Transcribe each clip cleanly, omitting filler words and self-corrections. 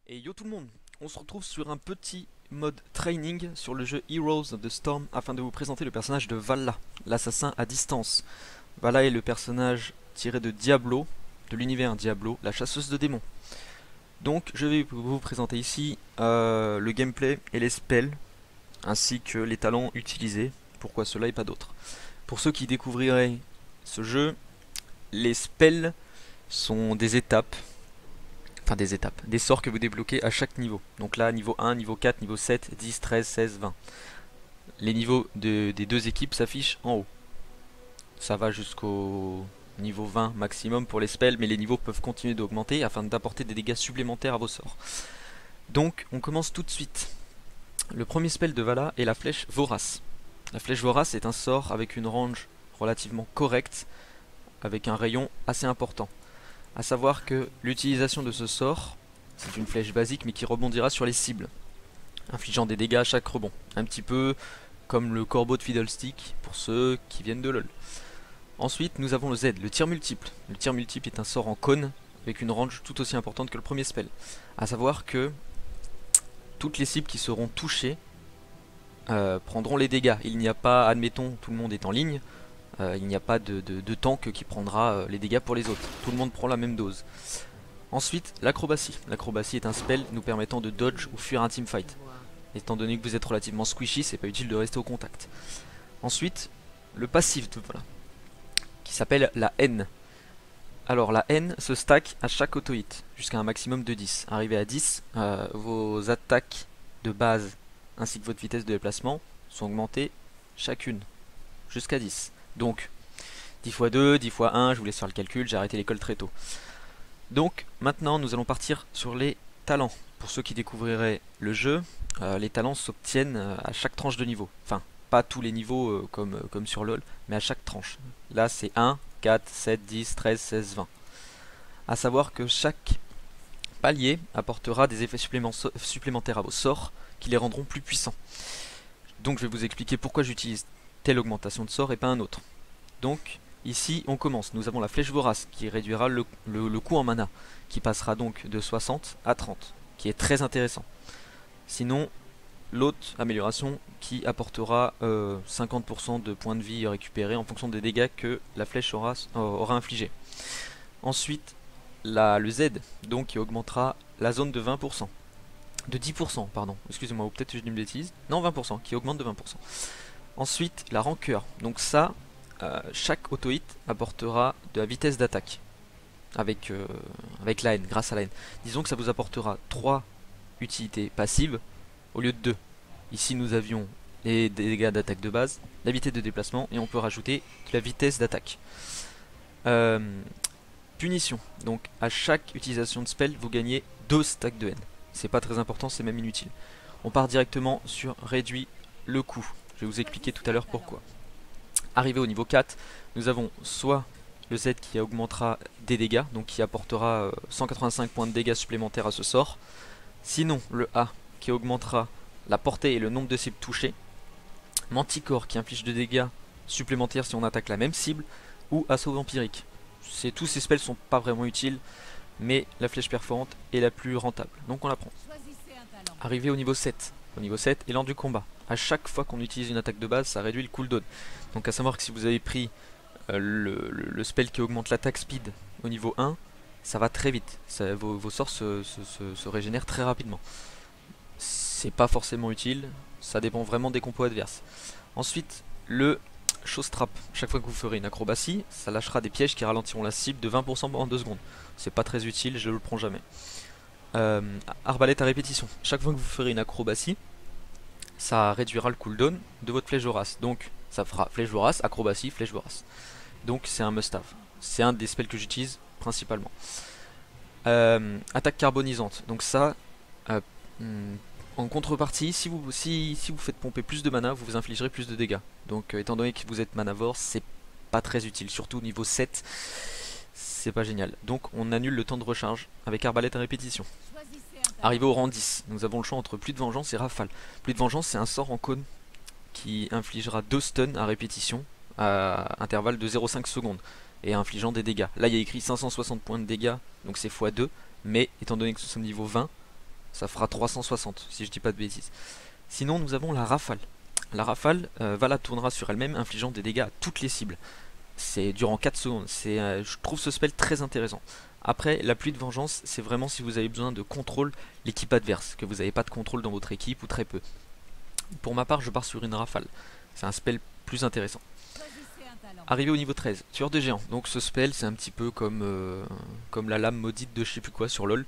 Et yo tout le monde, on se retrouve sur un petit mode training sur le jeu Heroes of the Storm afin de vous présenter le personnage de Valla, l'assassin à distance. Valla est le personnage tiré de Diablo, de l'univers Diablo, la chasseuse de démons. Donc je vais vous présenter ici le gameplay et les spells, ainsi que les talents utilisés, pourquoi cela et pas d'autres. Pour ceux qui découvriraient ce jeu, les spells sont des sorts que vous débloquez à chaque niveau. Donc là, niveau 1, niveau 4, niveau 7, 10, 13, 16, 20. Les niveaux des deux équipes s'affichent en haut. Ça va jusqu'au niveau 20 maximum pour les spells, mais les niveaux peuvent continuer d'augmenter afin d'apporter des dégâts supplémentaires à vos sorts. Donc, on commence tout de suite. Le premier spell de Valla est la flèche vorace. La flèche vorace est un sort avec une range relativement correcte, avec un rayon assez important. A savoir que l'utilisation de ce sort, c'est une flèche basique mais qui rebondira sur les cibles, infligeant des dégâts à chaque rebond. Un petit peu comme le corbeau de Fiddlestick pour ceux qui viennent de LoL. Ensuite, nous avons le Z, le tir multiple. Le tir multiple est un sort en cône avec une range tout aussi importante que le premier spell. A savoir que toutes les cibles qui seront touchées prendront les dégâts. Il n'y a pas, admettons, tout le monde est en ligne, il n'y a pas de tank qui prendra les dégâts pour les autres. Tout le monde prend la même dose. Ensuite, l'acrobatie. L'acrobatie est un spell nous permettant de dodge ou fuir un teamfight. Étant donné que vous êtes relativement squishy, c'est pas utile de rester au contact. Ensuite, le passif voilà, qui s'appelle la haine. Alors la haine se stack à chaque auto-hit, jusqu'à un maximum de 10. Arrivé à 10, vos attaques de base ainsi que votre vitesse de déplacement sont augmentées chacune, jusqu'à 10. Donc 10 x 2, 10 x 1, je vous laisse faire le calcul, j'ai arrêté l'école très tôt. Donc maintenant nous allons partir sur les talents. Pour ceux qui découvriraient le jeu, les talents s'obtiennent à chaque tranche de niveau. Enfin, pas tous les niveaux comme sur LoL, mais à chaque tranche. Là c'est 1, 4, 7, 10, 13, 16, 20. A savoir que chaque palier apportera des effets supplémentaires à vos sorts qui les rendront plus puissants. Donc je vais vous expliquer pourquoi j'utilise telle augmentation de sort et pas un autre. Donc ici on commence, nous avons la flèche vorace qui réduira le coût en mana, qui passera donc de 60 à 30, qui est très intéressant. Sinon l'autre amélioration qui apportera 50% de points de vie récupérés en fonction des dégâts que la flèche aura infligé. Ensuite le Z donc qui augmentera la zone de 20%. De 10%, pardon, excusez-moi, ou peut-être que je dis une bêtise. Non, 20%, qui augmente de 20%. Ensuite, la rancœur. Donc ça, chaque auto-hit apportera de la vitesse d'attaque. Avec la haine, grâce à la haine. Disons que ça vous apportera 3 utilités passives au lieu de 2. Ici, nous avions les dégâts d'attaque de base, la vitesse de déplacement, et on peut rajouter de la vitesse d'attaque. Punition. Donc, à chaque utilisation de spell, vous gagnez 2 stacks de haine. C'est pas très important, c'est même inutile. On part directement sur réduit le coût. Je vais vous expliquer tout à l'heure pourquoi. Arrivé au niveau 4, nous avons soit le Z qui augmentera des dégâts, donc qui apportera 185 points de dégâts supplémentaires à ce sort. Sinon, le A qui augmentera la portée et le nombre de cibles touchées. Manticore qui inflige de dégâts supplémentaires si on attaque la même cible. Ou assaut vampirique. Tous ces spells sont pas vraiment utiles, mais la flèche perforante est la plus rentable, donc on la prend. Arrivé au niveau 7. Au niveau 7, élan du combat. À chaque fois qu'on utilise une attaque de base, ça réduit le cooldown. Donc à savoir que si vous avez pris le spell qui augmente l'attaque speed au niveau 1, ça va très vite. Vos sorts se régénèrent très rapidement. C'est pas forcément utile, ça dépend vraiment des compos adverses. Ensuite, le Chose trap. Chaque fois que vous ferez une acrobatie, ça lâchera des pièges qui ralentiront la cible de 20% pendant 2 secondes. C'est pas très utile, je le prends jamais. Arbalète à répétition. Chaque fois que vous ferez une acrobatie, ça réduira le cooldown de votre flèche vorace. Donc ça fera flèche vorace, acrobatie, flèche vorace. Donc c'est un must-have. C'est un des spells que j'utilise principalement. Attaque carbonisante. Donc ça, en contrepartie, si vous faites pomper plus de mana, vous vous infligerez plus de dégâts. Donc étant donné que vous êtes manavore, c'est pas très utile. Surtout au niveau 7, c'est pas génial. Donc on annule le temps de recharge avec arbalète à répétition. Arrivé au rang 10, nous avons le choix entre pluie de vengeance et rafale. Pluie de vengeance, c'est un sort en cône qui infligera 2 stuns à répétition à intervalle de 0,5 secondes et infligeant des dégâts. Là il y a écrit 560 points de dégâts, donc c'est x2, mais étant donné que nous sommes niveau 20, ça fera 360 si je dis pas de bêtises. Sinon nous avons la rafale. La rafale, Vala tournera sur elle-même, infligeant des dégâts à toutes les cibles. C'est durant 4 secondes. Je trouve ce spell très intéressant. Après, la pluie de vengeance, c'est vraiment si vous avez besoin de contrôle l'équipe adverse, que vous n'avez pas de contrôle dans votre équipe ou très peu. Pour ma part, je pars sur une rafale. C'est un spell plus intéressant. Arrivé au niveau 13, tueur de géants. Donc ce spell, c'est un petit peu comme la lame maudite de je sais plus quoi sur LoL,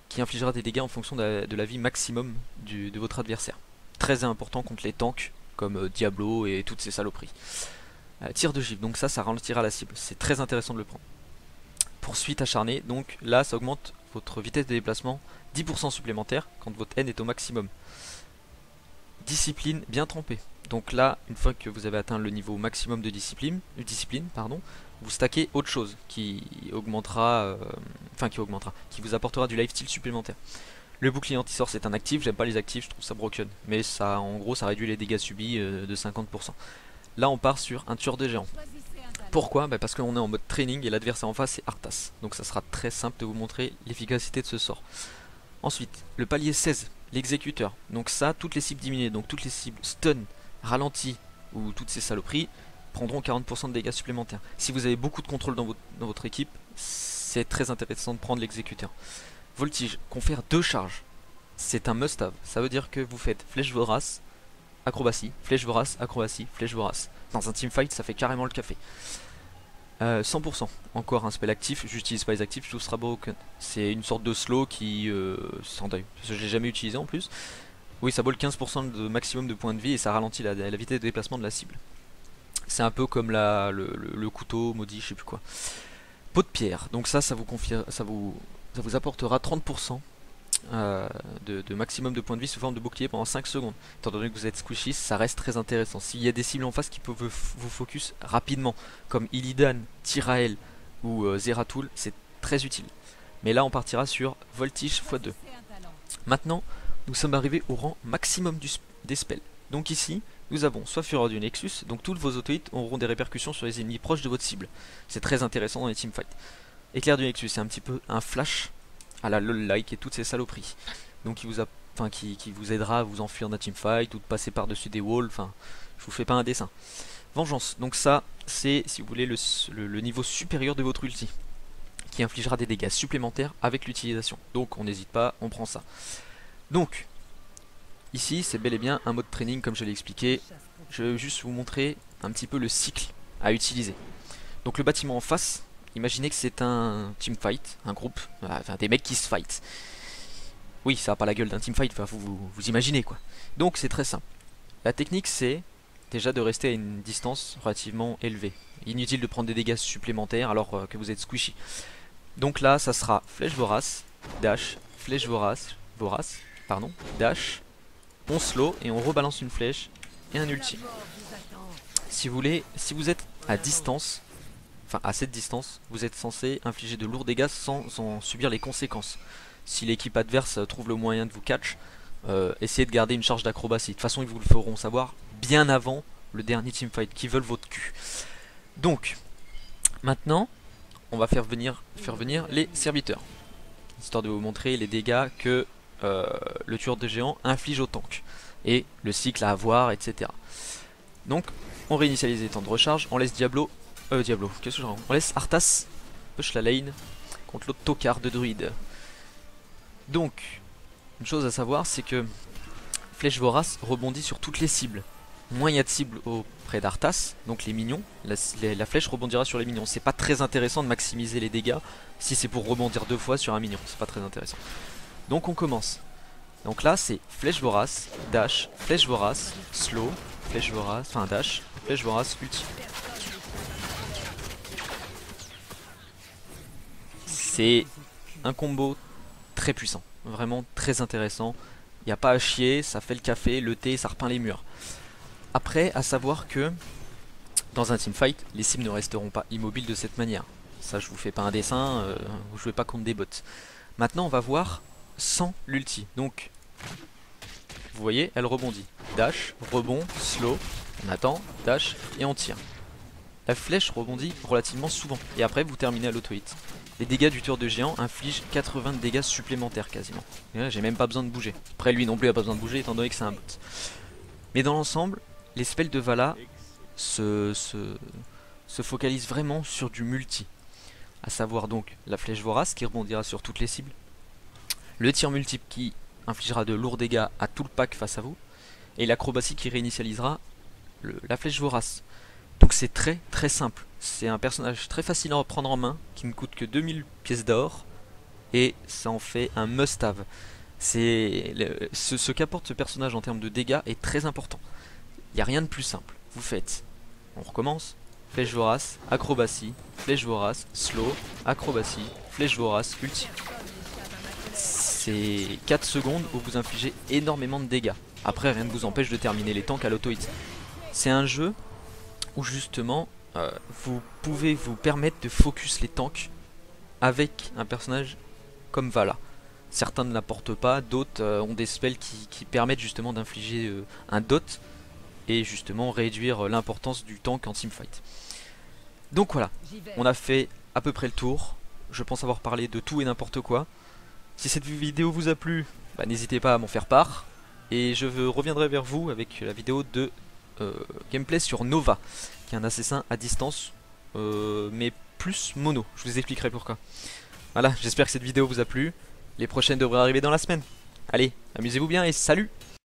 qui infligera des dégâts en fonction de la vie maximum de votre adversaire. Très important contre les tanks, comme Diablo et toutes ces saloperies. Tir de gifle, donc ça ralentira la cible. C'est très intéressant de le prendre. Poursuite acharnée, donc là ça augmente votre vitesse de déplacement 10% supplémentaire quand votre N est au maximum. Discipline bien trempée. Donc là, une fois que vous avez atteint le niveau maximum de discipline, vous stackez autre chose qui augmentera, qui vous apportera du lifesteal supplémentaire. Le bouclier anti-sort c'est un actif, j'aime pas les actifs, je trouve ça broken. Mais ça, en gros, ça réduit les dégâts subis de 50%. Là on part sur un tueur de géants. Pourquoi? Parce qu'on est en mode training et l'adversaire en face c'est Arthas. Donc ça sera très simple de vous montrer l'efficacité de ce sort. Ensuite, le palier 16, l'exécuteur. Donc ça, toutes les cibles diminuées, donc toutes les cibles stun, ralenti ou toutes ces saloperies prendront 40% de dégâts supplémentaires. Si vous avez beaucoup de contrôle dans votre équipe, c'est très intéressant de prendre l'exécuteur. Voltige, confère 2 charges. C'est un must-have. Ça veut dire que vous faites flèche vorace, acrobatie, flèche vorace, acrobatie, flèche vorace. Dans un teamfight, ça fait carrément le café. 100%, encore un spell actif, j'utilise pas les actifs, tout sera broken. C'est une sorte de slow qui... sans deuil, parce que je l'ai jamais utilisé en plus. Oui, ça bolle 15% de maximum de points de vie et ça ralentit la vitesse de déplacement de la cible. C'est un peu comme le couteau maudit, je sais plus quoi. Peau de pierre, donc ça vous apportera 30% de maximum de points de vie sous forme de bouclier pendant 5 secondes. Étant donné que vous êtes squishy, ça reste très intéressant. S'il y a des cibles en face qui peuvent vous focus rapidement, comme Illidan, Tyrael ou Zeratul, c'est très utile. Mais là on partira sur Voltige x2. Maintenant, nous sommes arrivés au rang maximum des spells. Donc ici, nous avons soit Fureur du Nexus, donc tous vos auto-hits auront des répercussions sur les ennemis proches de votre cible. C'est très intéressant dans les teamfights. Éclair du Nexus, c'est un petit peu un flash à la LOL-like et toutes ces saloperies. Donc qui vous aidera à vous enfuir d'un teamfight ou de passer par-dessus des walls, enfin, je vous fais pas un dessin. Vengeance, donc ça, c'est, si vous voulez, le niveau supérieur de votre ulti, qui infligera des dégâts supplémentaires avec l'utilisation. Donc on n'hésite pas, on prend ça. Donc, ici, c'est bel et bien un mode training, comme je l'ai expliqué. Je vais juste vous montrer un petit peu le cycle à utiliser. Donc le bâtiment en face, imaginez que c'est un teamfight, un groupe, enfin des mecs qui se fight. Oui, ça n'a pas la gueule d'un teamfight, enfin vous imaginez quoi. Donc c'est très simple. La technique c'est déjà de rester à une distance relativement élevée. Inutile de prendre des dégâts supplémentaires alors que vous êtes squishy. Donc là ça sera flèche vorace, dash, flèche vorace, dash, on slow et on rebalance une flèche et un ulti. Si vous voulez, si vous êtes à distance, enfin à cette distance, vous êtes censé infliger de lourds dégâts sans en subir les conséquences. Si l'équipe adverse trouve le moyen de vous catch, essayez de garder une charge d'acrobatie. De toute façon ils vous le feront savoir bien avant le dernier teamfight, qui veulent votre cul. Donc, maintenant, on va faire venir les serviteurs, histoire de vous montrer les dégâts que le tueur de géants inflige au tank, et le cycle à avoir, etc. Donc, on réinitialise les temps de recharge, on laisse qu'est-ce que je raconte ? On laisse Arthas push la lane contre l'autre tocard de druide. Donc, une chose à savoir, c'est que Flèche Vorace rebondit sur toutes les cibles. Moins il y a de cibles auprès d'Arthas, donc les minions, la flèche rebondira sur les minions. C'est pas très intéressant de maximiser les dégâts si c'est pour rebondir 2 fois sur un minion, c'est pas très intéressant. Donc on commence. Donc là c'est Flèche Vorace, dash, Flèche Vorace, slow, Flèche Vorace, enfin dash, Flèche Vorace, ulti. C'est un combo très puissant, vraiment très intéressant. Il n'y a pas à chier, ça fait le café, le thé, ça repeint les murs. Après, à savoir que dans un teamfight, les cibles ne resteront pas immobiles de cette manière. Ça, je vous fais pas un dessin, vous jouez pas contre des bots. Maintenant, on va voir sans l'ulti. Donc, vous voyez, elle rebondit. Dash, rebond, slow, on attend, dash et on tire. La flèche rebondit relativement souvent. Et après, vous terminez à l'auto-hit. les dégâts du tueur de géant infligent 80 de dégâts supplémentaires quasiment. Et là j'ai même pas besoin de bouger. Après lui non plus il a pas besoin de bouger étant donné que c'est un bot. Mais dans l'ensemble, les spells de Vala se focalisent vraiment sur du multi. À savoir donc la flèche vorace qui rebondira sur toutes les cibles. Le tir multiple qui infligera de lourds dégâts à tout le pack face à vous. Et l'acrobatie qui réinitialisera la flèche vorace. Donc c'est très très simple. C'est un personnage très facile à prendre en main, qui ne coûte que 2000 pièces d'or. Et ça en fait un must-have. Ce qu'apporte ce personnage en termes de dégâts est très important. Il n'y a rien de plus simple. Vous faites, on recommence, flèche vorace, acrobatie, flèche vorace, slow, acrobatie, flèche vorace, ulti. C'est 4 secondes où vous infligez énormément de dégâts. Après rien ne vous empêche de terminer les tanks à l'auto-hit. C'est un jeu où justement vous pouvez vous permettre de focus les tanks avec un personnage comme Vala. Certains ne l'apportent pas, d'autres ont des spells qui permettent justement d'infliger un dot et justement réduire l'importance du tank en teamfight. Donc voilà, on a fait à peu près le tour. Je pense avoir parlé de tout et n'importe quoi. Si cette vidéo vous a plu, bah, n'hésitez pas à m'en faire part. Et je reviendrai vers vous avec la vidéo de gameplay sur Nova, qui est un assassin à distance, mais plus mono. Je vous expliquerai pourquoi. Voilà, j'espère que cette vidéo vous a plu. Les prochaines devraient arriver dans la semaine. Allez, amusez-vous bien et salut!